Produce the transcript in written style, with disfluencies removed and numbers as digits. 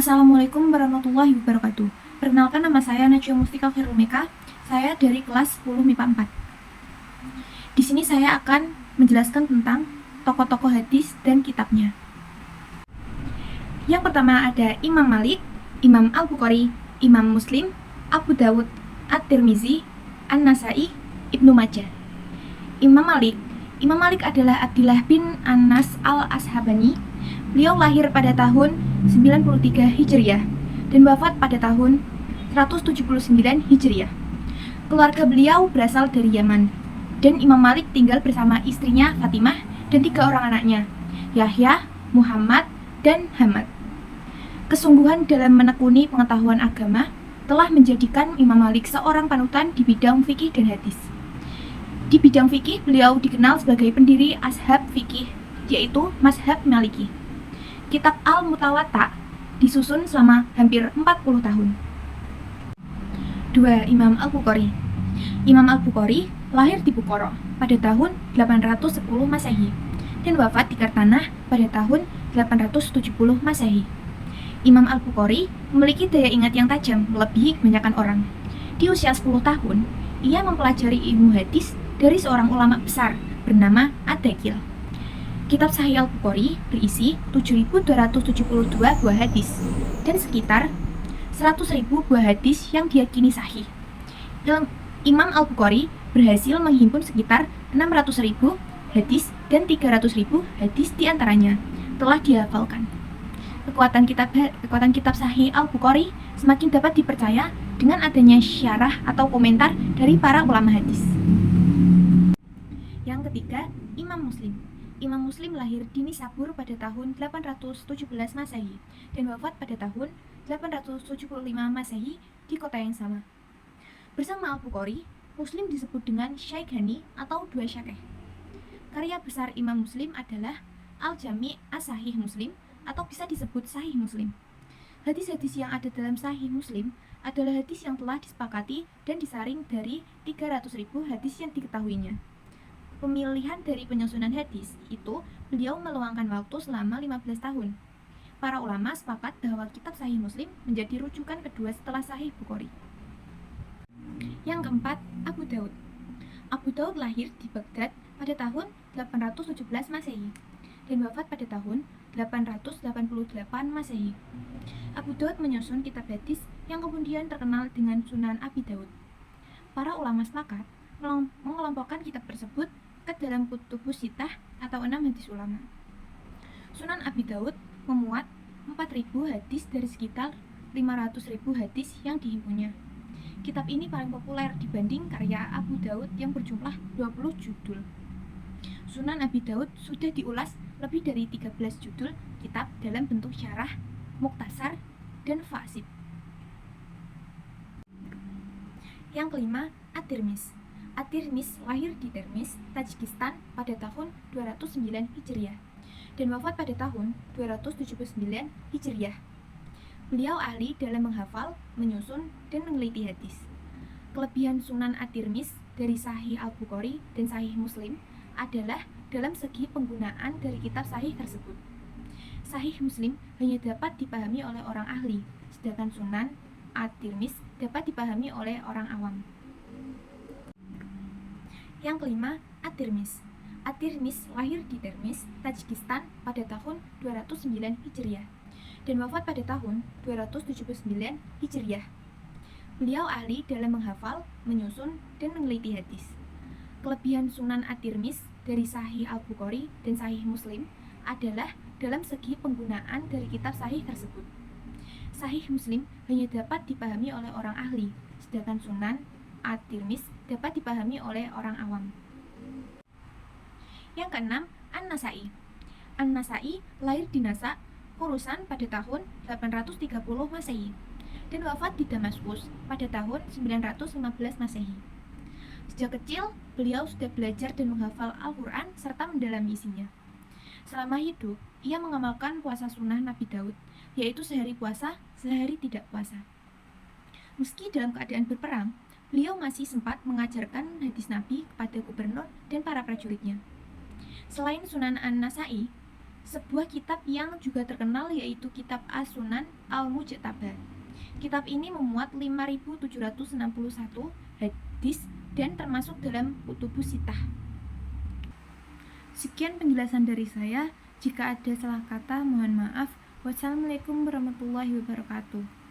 Assalamualaikum warahmatullahi wabarakatuh. Perkenalkan, nama saya Najwa Mustika Khairumeka. Saya dari kelas 10 MIPA 4. Di sini saya akan menjelaskan tentang tokoh-tokoh hadis dan kitabnya. Yang pertama ada Imam Malik, Imam Al-Bukhari, Imam Muslim, Abu Dawud, At-Tirmizi, An-Nasai, Ibnu Majah. Imam Malik adalah Abdillah bin Anas al-Ashabani. Beliau lahir pada tahun 93 Hijriah dan wafat pada tahun 179 Hijriah. Keluarga beliau berasal dari Yaman, dan Imam Malik tinggal bersama istrinya Fatimah dan 3 orang anaknya, Yahya, Muhammad, dan Hamad. Kesungguhan dalam menekuni pengetahuan agama telah menjadikan Imam Malik seorang panutan di bidang fikih dan hadis. Di bidang fikih, beliau dikenal sebagai pendiri ashab fikih, yaitu mazhab Maliki. Kitab Al-Mutawatta disusun selama hampir 40 tahun. 2. Imam Al-Bukhari. Imam Al-Bukhari lahir di Bukhara pada tahun 810 Masehi dan wafat di Kartanah pada tahun 870 Masehi. Imam Al-Bukhari memiliki daya ingat yang tajam melebihi kebanyakan orang. Di usia 10 tahun, ia mempelajari ilmu hadis dari seorang ulama besar bernama Ad-Dakil. Kitab Sahih Al-Bukhari berisi 7.272 buah hadis dan sekitar 100.000 buah hadis yang diyakini sahih. Imam Al-Bukhari berhasil menghimpun sekitar 600.000 hadis dan 300.000 hadis diantaranya telah dihafalkan. Kekuatan kitab Sahih Al-Bukhari semakin dapat dipercaya dengan adanya syarah atau komentar dari para ulama hadis. Yang ketiga, Imam Muslim. Imam Muslim lahir di Nisabur pada tahun 817 Masehi dan wafat pada tahun 875 Masehi di kota yang sama. Bersama Al-Bukhari, Muslim disebut dengan Syaikhani atau dua syakeh. Karya besar Imam Muslim adalah Al-Jami' As-Sahih Muslim atau bisa disebut Sahih Muslim. Hadis-hadis yang ada dalam Sahih Muslim adalah hadis yang telah disepakati dan disaring dari 300.000 hadis yang diketahuinya. Pemilihan dari penyusunan hadis itu beliau meluangkan waktu selama 15 tahun. Para ulama sepakat bahwa kitab Sahih Muslim menjadi rujukan kedua setelah Sahih Bukhari. Yang keempat, Abu Dawud. Abu Dawud lahir di Baghdad pada tahun 817 Masehi dan wafat pada tahun 888 Masehi. Abu Dawud menyusun kitab hadis yang kemudian terkenal dengan Sunan Abi Dawud. Para ulama sepakat mengelompokkan kitab tersebut ke dalam kutubus sittah atau 6 hadis ulama. Sunan Abi Dawud memuat 4.000 hadis dari sekitar 500.000 hadis yang dihimpunnya. Kitab ini paling populer dibanding karya Abu Dawud yang berjumlah 20 judul. Sunan Abi Dawud sudah diulas lebih dari 13 judul kitab dalam bentuk syarah, muktasar, dan fasid. Yang kelima, At-Tirmizi. At-Tirmizi lahir di Termiz, Tajikistan pada tahun 209 Hijriah dan wafat pada tahun 279 Hijriah. Beliau ahli dalam menghafal, menyusun, dan meneliti hadis. Kelebihan Sunan At-Tirmizi dari Sahih Al-Bukhari dan Sahih Muslim adalah dalam segi penggunaan dari kitab sahih tersebut. Sahih Muslim hanya dapat dipahami oleh orang ahli, sedangkan Sunan At-Tirmizi dapat dipahami oleh orang awam. Yang kelima, At-Tirmizi. At-Tirmizi lahir di Termiz, Tajikistan pada tahun 209 Hijriah dan wafat pada tahun 279 Hijriah. Beliau ahli dalam menghafal, menyusun, dan meneliti hadis. Kelebihan Sunan At-Tirmizi dari Sahih Al-Bukhari dan Sahih Muslim adalah dalam segi penggunaan dari kitab sahih tersebut. Sahih Muslim hanya dapat dipahami oleh orang ahli, sedangkan Sunan At-Tirmizi dapat dipahami oleh orang awam. Yang keenam, An-Nasai. An-Nasai lahir di Nasa, Khorasan pada tahun 830 Masehi dan wafat di Damaskus pada tahun 915 Masehi. Sejak kecil, beliau sudah belajar dan menghafal Al-Quran serta mendalami isinya. Selama hidup, ia mengamalkan puasa sunnah Nabi Daud, yaitu sehari puasa, sehari tidak puasa. Meski dalam keadaan berperang, beliau masih sempat mengajarkan hadis Nabi kepada gubernur dan para prajuritnya. Selain Sunan An-Nasai, sebuah kitab yang juga terkenal yaitu kitab As-Sunan Al-Mujtabah. Kitab ini memuat 5.761 hadis dan termasuk dalam Kutubus Sittah. Sekian penjelasan dari saya. Jika ada salah kata, mohon maaf. Wassalamualaikum warahmatullahi wabarakatuh.